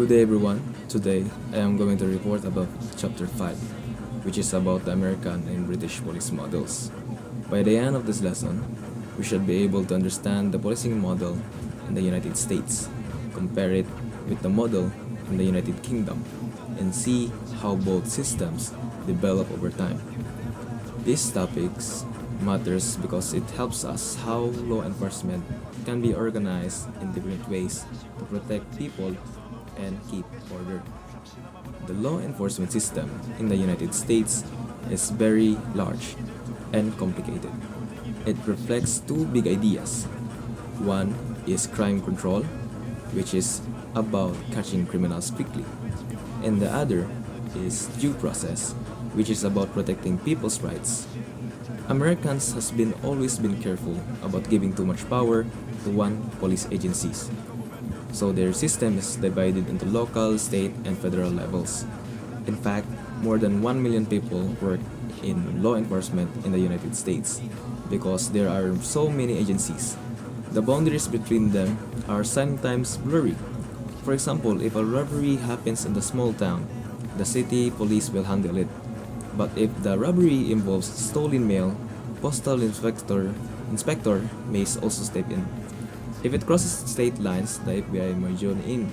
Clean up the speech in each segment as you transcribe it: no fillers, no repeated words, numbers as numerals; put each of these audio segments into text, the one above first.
Good day, everyone. Today, I am going to report about Chapter 5, which is about the American and British police models. By the end of this lesson, we should be able to understand the policing model in the United States, compare it with the model in the United Kingdom, and see how both systems develop over time. These topics matters because it helps us how law enforcement can be organized in different ways to protect people and keep order. The law enforcement system in the United States is very large and complicated. It reflects two big ideas. One is crime control, which is about catching criminals quickly, and the other is due process, which is about protecting people's rights. Americans has been always been careful about giving too much power to one police agencies. So their system is divided into local, state, and federal levels. In fact, more than 1 million people work in law enforcement in the United States because there are so many agencies. The boundaries between them are sometimes blurry. For example, if a robbery happens in a small town, the city police will handle it. But if the robbery involves stolen mail, postal inspector may also step in. If it crosses state lines, the FBI may join in.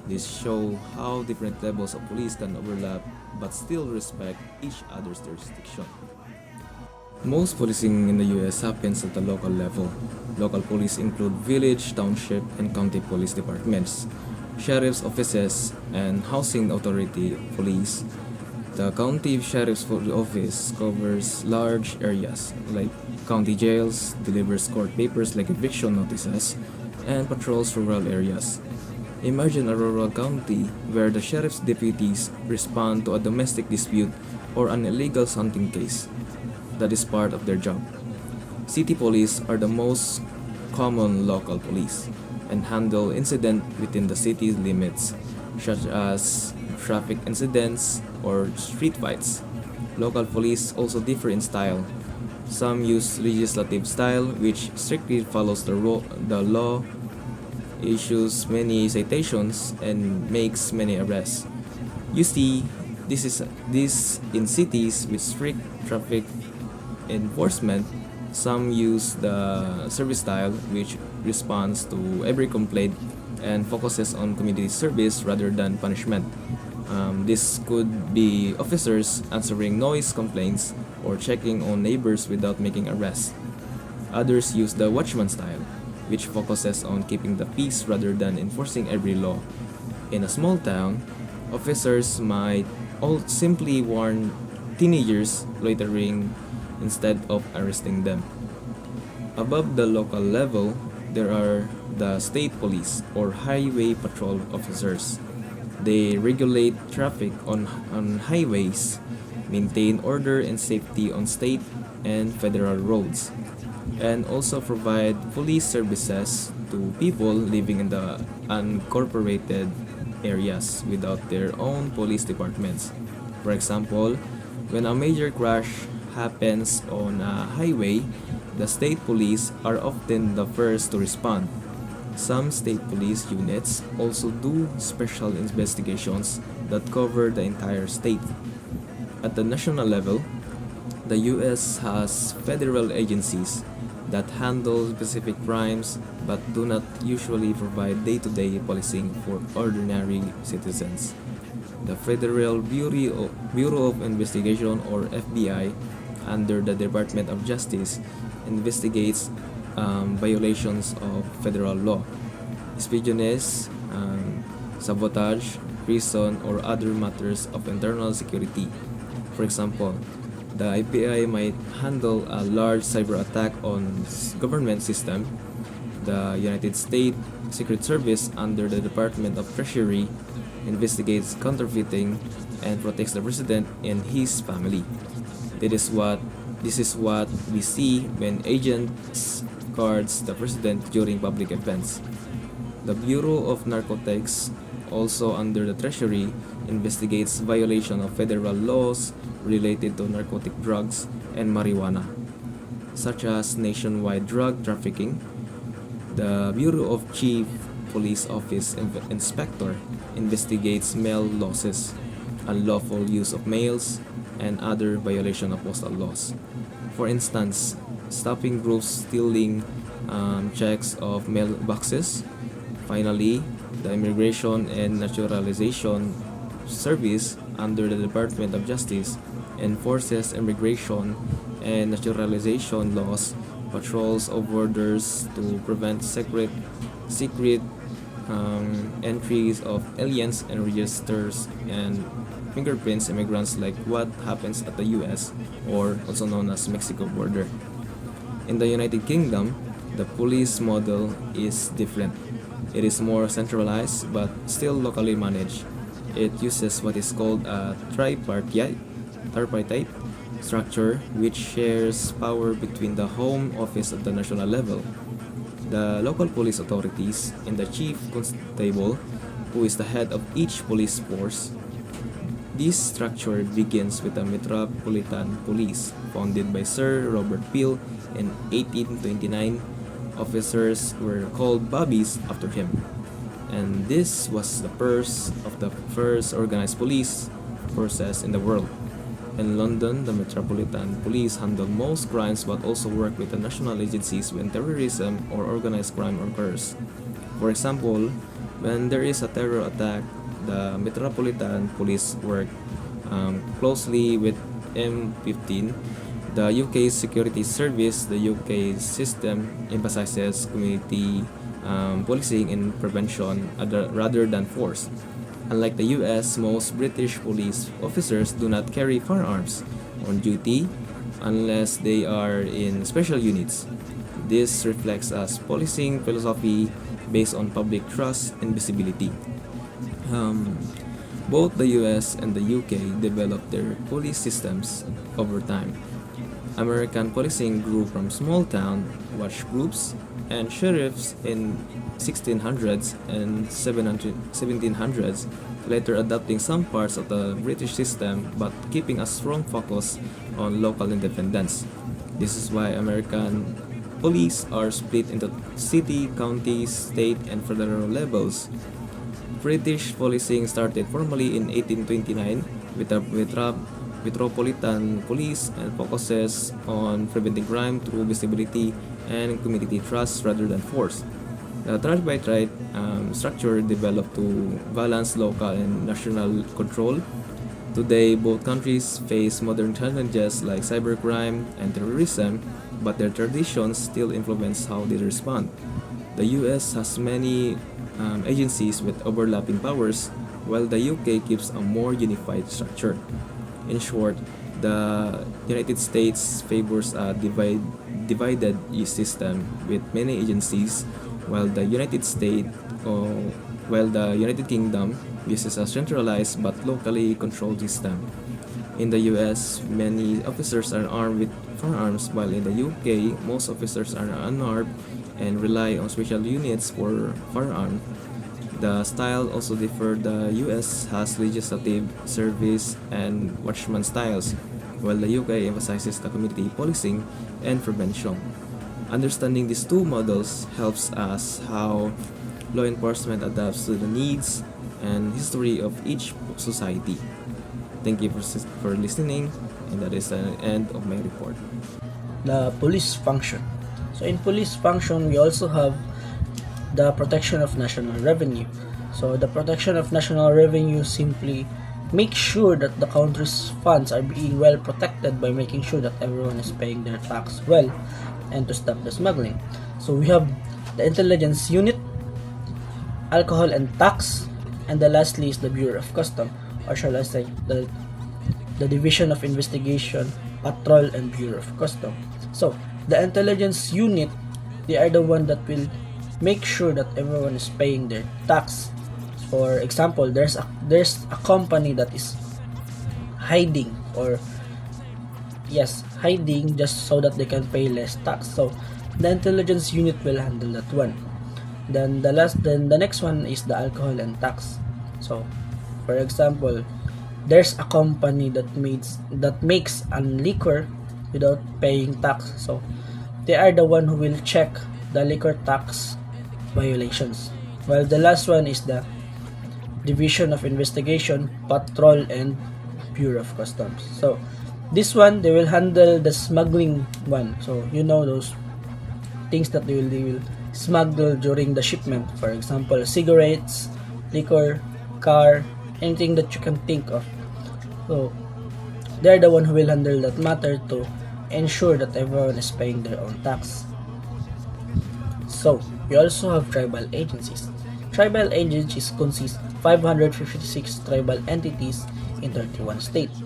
This shows how different levels of police can overlap but still respect each other's jurisdiction. Most policing in the US happens at the local level. Local police include village, township, and county police departments, sheriff's offices, and housing authority police. The county sheriff's office covers large areas like county jails, delivers court papers like eviction notices, and patrols rural areas. Imagine a rural county where the sheriff's deputies respond to a domestic dispute or an illegal hunting case. That is part of their job. City police are the most common local police and handle incidents within the city's limits, such as traffic incidents or street fights. Local police also differ in style. Some use legislative style, which strictly follows the law, issues many citations, and makes many arrests. You see, this in cities with strict traffic enforcement. Some use the service style, which responds to every complaint and focuses on community service rather than punishment. This could be officers answering noise complaints or checking on neighbors without making arrests. Others use the watchman style, which focuses on keeping the peace rather than enforcing every law. In a small town, officers might all simply warn teenagers loitering instead of arresting them. Above the local level, there are the state police or highway patrol officers. They regulate traffic on highways, maintain order and safety on state and federal roads, and also provide police services to people living in the unincorporated areas without their own police departments. For example, when a major crash happens on a highway, the state police are often the first to respond. Some state police units also do special investigations that cover the entire state. At the national level, the US has federal agencies that handle specific crimes but do not usually provide day-to-day policing for ordinary citizens. The Federal Bureau of Investigation, or FBI, under the Department of Justice, investigates violations of federal law, espionage, sabotage, treason, or other matters of internal security. For example, the FBI might handle a large cyber attack on government system. The United States Secret Service under the Department of Treasury investigates counterfeiting and protects the president and his family. This is what we see when agents guards the president during public events. The Bureau of Narcotics, also under the Treasury, investigates violation of federal laws related to narcotic drugs and marijuana, such as nationwide drug trafficking. The Bureau of Chief police office inspector investigates mail losses, unlawful use of mails, and other violation of postal laws. For instance, stopping groups stealing checks of mailboxes. Finally, the Immigration and Naturalization Service under the Department of Justice enforces immigration and naturalization laws, patrols of borders to prevent secret entries of aliens, and registers and fingerprints immigrants, like what happens at the US, or also known as Mexico border. In the United Kingdom, the police model is different. It is more centralized but still locally managed. It uses what is called a tripartite structure, which shares power between the Home Office at the national level, the local police authorities, and the chief constable, who is the head of each police force. This structure begins with the Metropolitan Police, founded by Sir Robert Peel in 1829. Officers were called bobbies after him, and this was the first organized police forces in the world. In London, the Metropolitan Police handle most crimes but also work with the national agencies when terrorism or organized crime occurs. For example, when there is a terror attack, the Metropolitan Police work closely with M15. The UK's security service, the UK system, emphasizes community policing and prevention rather than force. Unlike the US, most British police officers do not carry firearms on duty unless they are in special units. This reflects a policing philosophy based on public trust and visibility. Both the US and the UK developed their police systems over time. American policing grew from small town watch groups and sheriffs in 1600s and 1700s, later adopting some parts of the British system but keeping a strong focus on local independence. This is why American police are split into city, county, state, and federal levels. British policing started formally in 1829 with the Metropolitan Police and focuses on preventing crime through visibility and community trust rather than force. The tripartite structure developed to balance local and national control. Today, both countries face modern challenges like cybercrime and terrorism, but their traditions still influence how they respond. The US has many agencies with overlapping powers, while the UK keeps a more unified structure. In short, the United States favors a divided system with many agencies, while the United Kingdom uses a centralized but locally controlled system. In the US, many officers are armed with firearms, while in the UK, most officers are unarmed and rely on special units for firearms. The style also differ. The US has legislative, service, and watchman styles, while the UK emphasizes the community policing and prevention. Understanding these two models helps us how law enforcement adapts to the needs and history of each society. Thank you for listening, and that is the end of my report. The police function. So in police function, we also have the protection of national revenue. So the protection of national revenue simply makes sure that the country's funds are being well protected by making sure that everyone is paying their tax well and to stop the smuggling. So we have the intelligence unit, alcohol and tax, and the lastly is the Bureau of Custom, or shall I say the Division of Investigation, Patrol, and Bureau of Custom. So the intelligence unit, they are the one that will make sure that everyone is paying their tax. For example, there's a company that is hiding just so that they can pay less tax. So the intelligence unit will handle that one. Then the next one is the alcohol and tax. So for example, there's a company that makes a liquor without paying tax. So they are the one who will check the liquor tax violations. while the last one is the Division of Investigation, Patrol, and Bureau of Customs. So this one, they will handle the smuggling one. So you know those things that they will smuggle during the shipment. For example, cigarettes, liquor, car, anything that you can think of. So they're the one who will handle that matter to ensure that everyone is paying their own tax. So we also have tribal agencies. Tribal agencies consist 556 tribal entities in 31 states.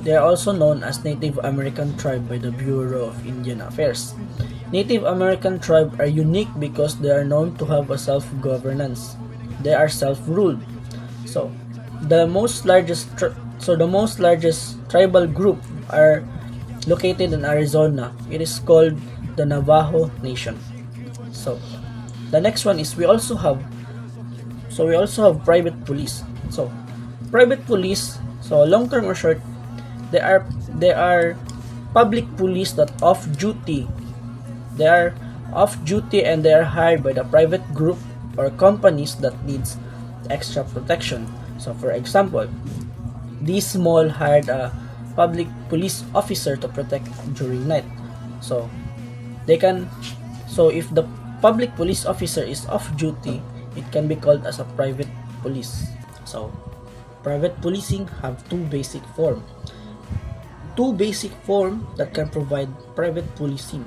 They are also known as Native American tribe by the Bureau of Indian Affairs. Native American tribe are unique because they are known to have a self-governance. They are self-ruled. So the most largest tribal group are located in Arizona. It is called the Navajo Nation. So the next one is we also have private police. So private police, so long term or short, they are public police that off duty. They are off duty and they are hired by the private group or companies that needs extra protection. So for example, this mall hired a public police officer to protect during night. So if the public police officer is off duty, it can be called as a private police. So private policing have two basic forms that can provide private policing.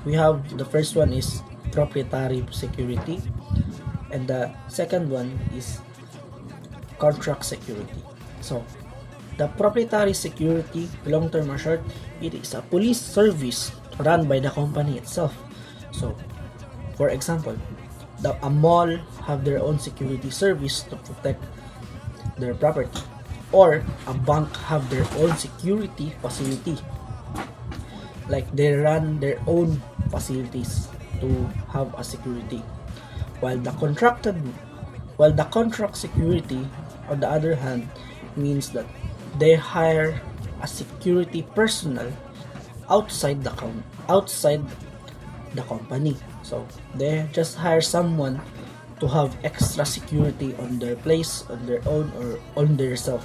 We have the first one is proprietary security, and the second one is contract security. So the proprietary security, long term or short, it is a police service run by the company itself. So for example, a mall have their own security service to protect their property, or a bank have their own security facility, like they run their own facilities to have a security, while the contract security on the other hand means that they hire a security personnel outside the company. So they just hire someone to have extra security on their place, on their own, or on their self.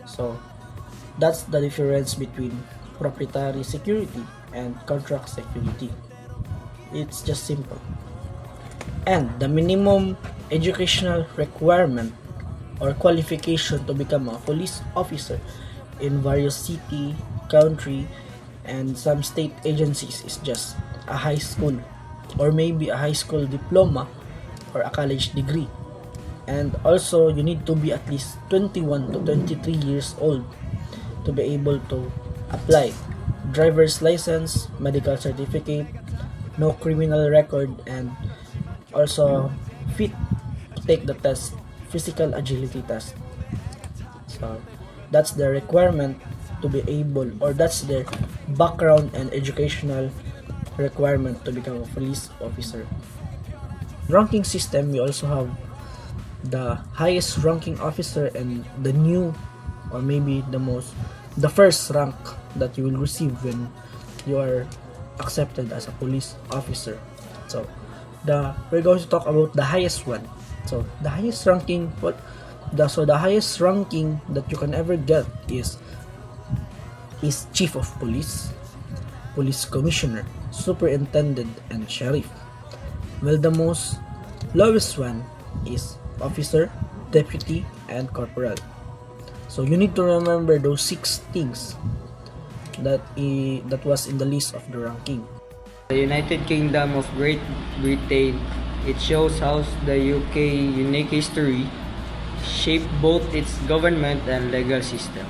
So that's the difference between proprietary security and contract security. It's just simple. And the minimum educational requirement or qualification to become a police officer in various city, country, and some state agencies is just a high school, or maybe a high school diploma or a college degree. And also you need to be at least 21 to 23 years old to be able to apply. Driver's license, medical certificate, no criminal record, and also fit to take the test, physical agility test. So that's the requirement to be able, or that's their background and educational requirement to become a police officer. Ranking system, we also have the highest ranking officer and the new, or maybe the first rank that you will receive when you are accepted as a police officer. So we're going to talk about the highest one. So the highest ranking the highest ranking that you can ever get is chief of police, police commissioner, superintendent, and sheriff. Well, the most lowest one is officer, deputy, and corporal. So you need to remember those 6 things that was in the list of the ranking. The United Kingdom of Great Britain, it shows how the UK unique history shaped both its government and legal system.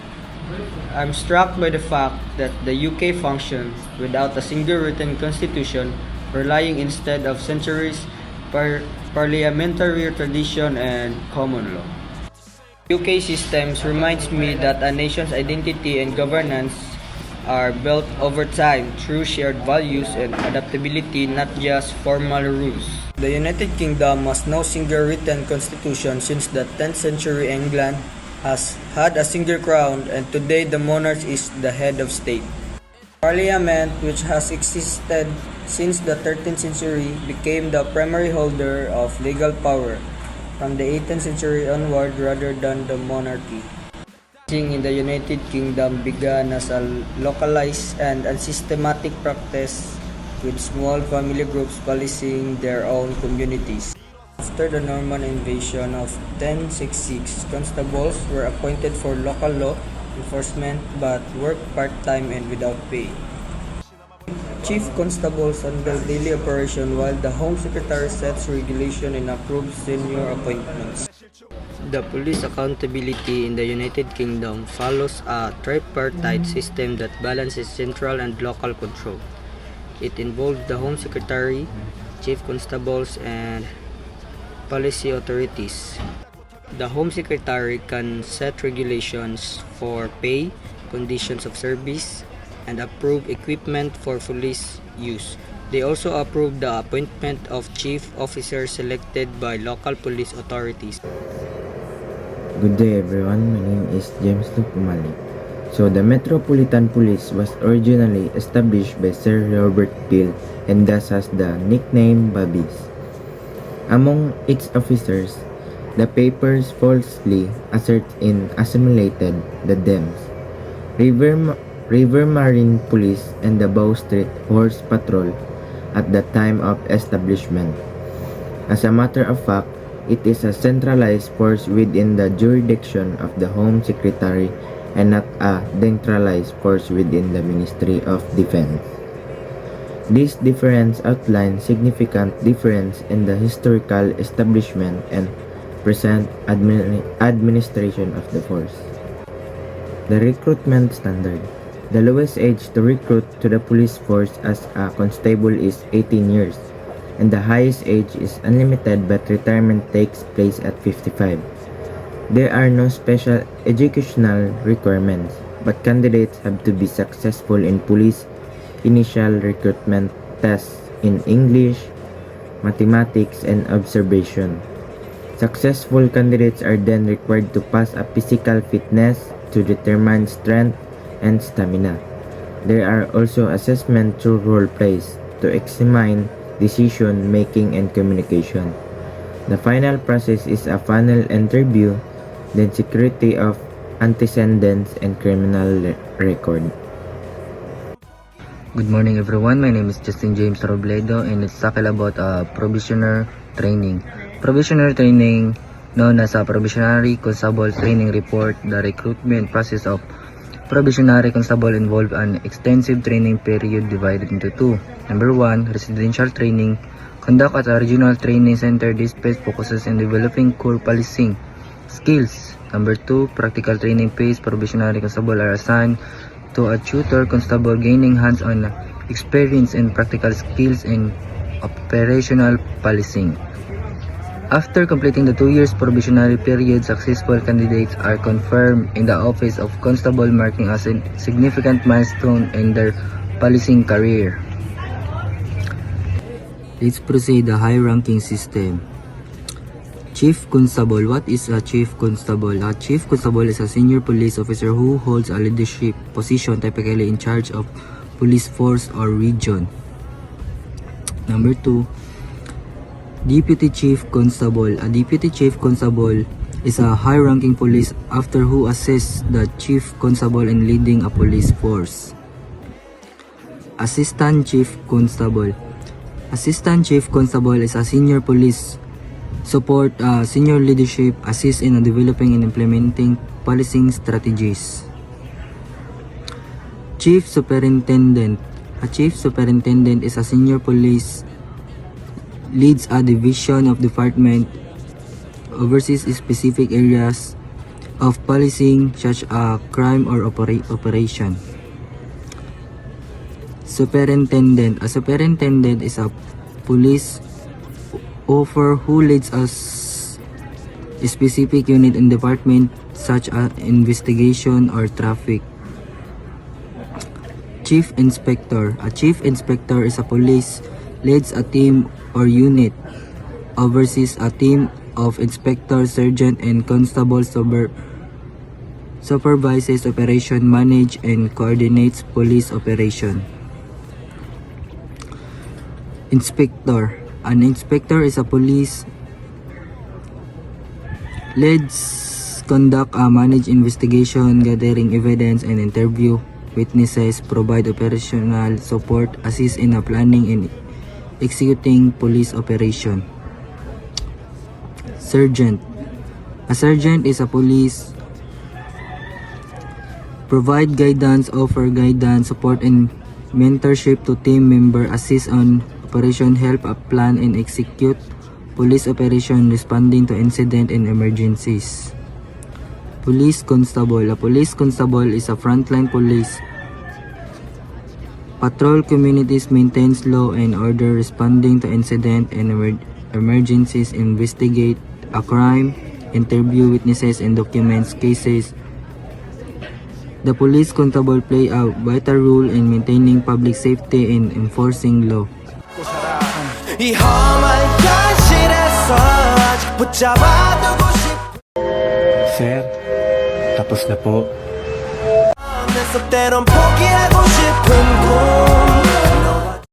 I'm struck by the fact that the UK functioned without a single written constitution, relying instead of centuries parliamentary tradition and common law. UK systems reminds me that a nation's identity and governance are built over time through shared values and adaptability, not just formal rules. The United Kingdom has no single written constitution since the 10th century. England has had a single crown, and today the monarch is the head of state. Parliament, which has existed since the 13th century, became the primary holder of legal power from the 18th century onward rather than the monarchy. Policing in the United Kingdom began as a localized and unsystematic practice, with small family groups policing their own communities. After the Norman invasion of 1066, constables were appointed for local law enforcement but worked part-time and without pay. Chief constables handle daily operation while the Home Secretary sets regulation and approves senior appointments. The police accountability in the United Kingdom follows a tripartite system that balances central and local control. It involves the Home Secretary, Chief Constables, and policy authorities. The Home Secretary can set regulations for pay, conditions of service, and approve equipment for police use. They also approve the appointment of chief officers selected by local police authorities. Good day everyone, my name is Jamesluke Umali. So the Metropolitan Police was originally established by Sir Robert Peel and thus has the nickname Babbies. Among its officers, the papers falsely assimilated the Dems, River Marine Police, and the Bow Street Horse Patrol at the time of establishment. As a matter of fact, it is a centralized force within the jurisdiction of the Home Secretary and not a centralized force within the Ministry of Defense. This difference outlines significant difference in the historical establishment and present administration of the force. The recruitment standard. The lowest age to recruit to the police force as a constable is 18 years, and the highest age is unlimited but retirement takes place at 55. There are no special educational requirements, but candidates have to be successful in police initial recruitment tests in English, mathematics, and observation. Successful candidates are then required to pass a physical fitness to determine strength and stamina. There are also assessments through role plays to examine decision making and communication. The final process is a final interview, then security of antecedents and criminal record. Good morning everyone, my name is Justine James Robledo and it's talking about probationer training. Probationer training, known as a probationary constable training report, the recruitment process of probationary constable involved an extensive training period divided into two. Number 1, residential training. Conduct at a regional training center. This phase focuses on developing core policing skills. Number 2, practical training phase. Probationary constable are assigned to a tutor constable gaining hands-on experience and practical skills in operational policing. After completing the 2 years probationary period, successful candidates are confirmed in the office of constable, marking as a significant milestone in their policing career. Let's proceed the high-ranking system. Chief Constable. What is a Chief Constable? A Chief Constable is a senior police officer who holds a leadership position, typically in charge of police force or region. Number 2, Deputy Chief Constable. A Deputy Chief Constable is a high-ranking police officer who assists the Chief Constable in leading a police force. Assistant Chief Constable. Assistant Chief Constable is a senior police support senior leadership, assist in developing and implementing policing strategies. Chief Superintendent. A Chief Superintendent is a senior police, leads a division of department, oversees specific areas of policing such as crime or operation. Superintendent. A superintendent is a police officer who leads a specific unit in department such as investigation or traffic. Chief Inspector. A chief inspector is a police, leads a team or unit, oversees a team of inspectors, sergeant, and constables supervises operation, manage, and coordinates police operation. Inspector. An inspector is a police leads conduct a manage investigation, gathering evidence, and interview witnesses, provide operational support, assist in the planning and executing police operation. Sergeant. A sergeant is a police provide guidance, offer guidance, support and mentorship to team member, assist on operation, help plan and execute police operation, responding to incident and emergencies. Police constable. A police constable is a frontline police. Patrol communities, maintains law and order, responding to incident and emergencies, investigate a crime, interview witnesses and documents cases. The police constable play a vital role in maintaining public safety and enforcing law. 이 험한 현실에서 아직 붙잡아두고 싶 Sir, tapos na po. 내 속대론 포기하고 싶은 꿈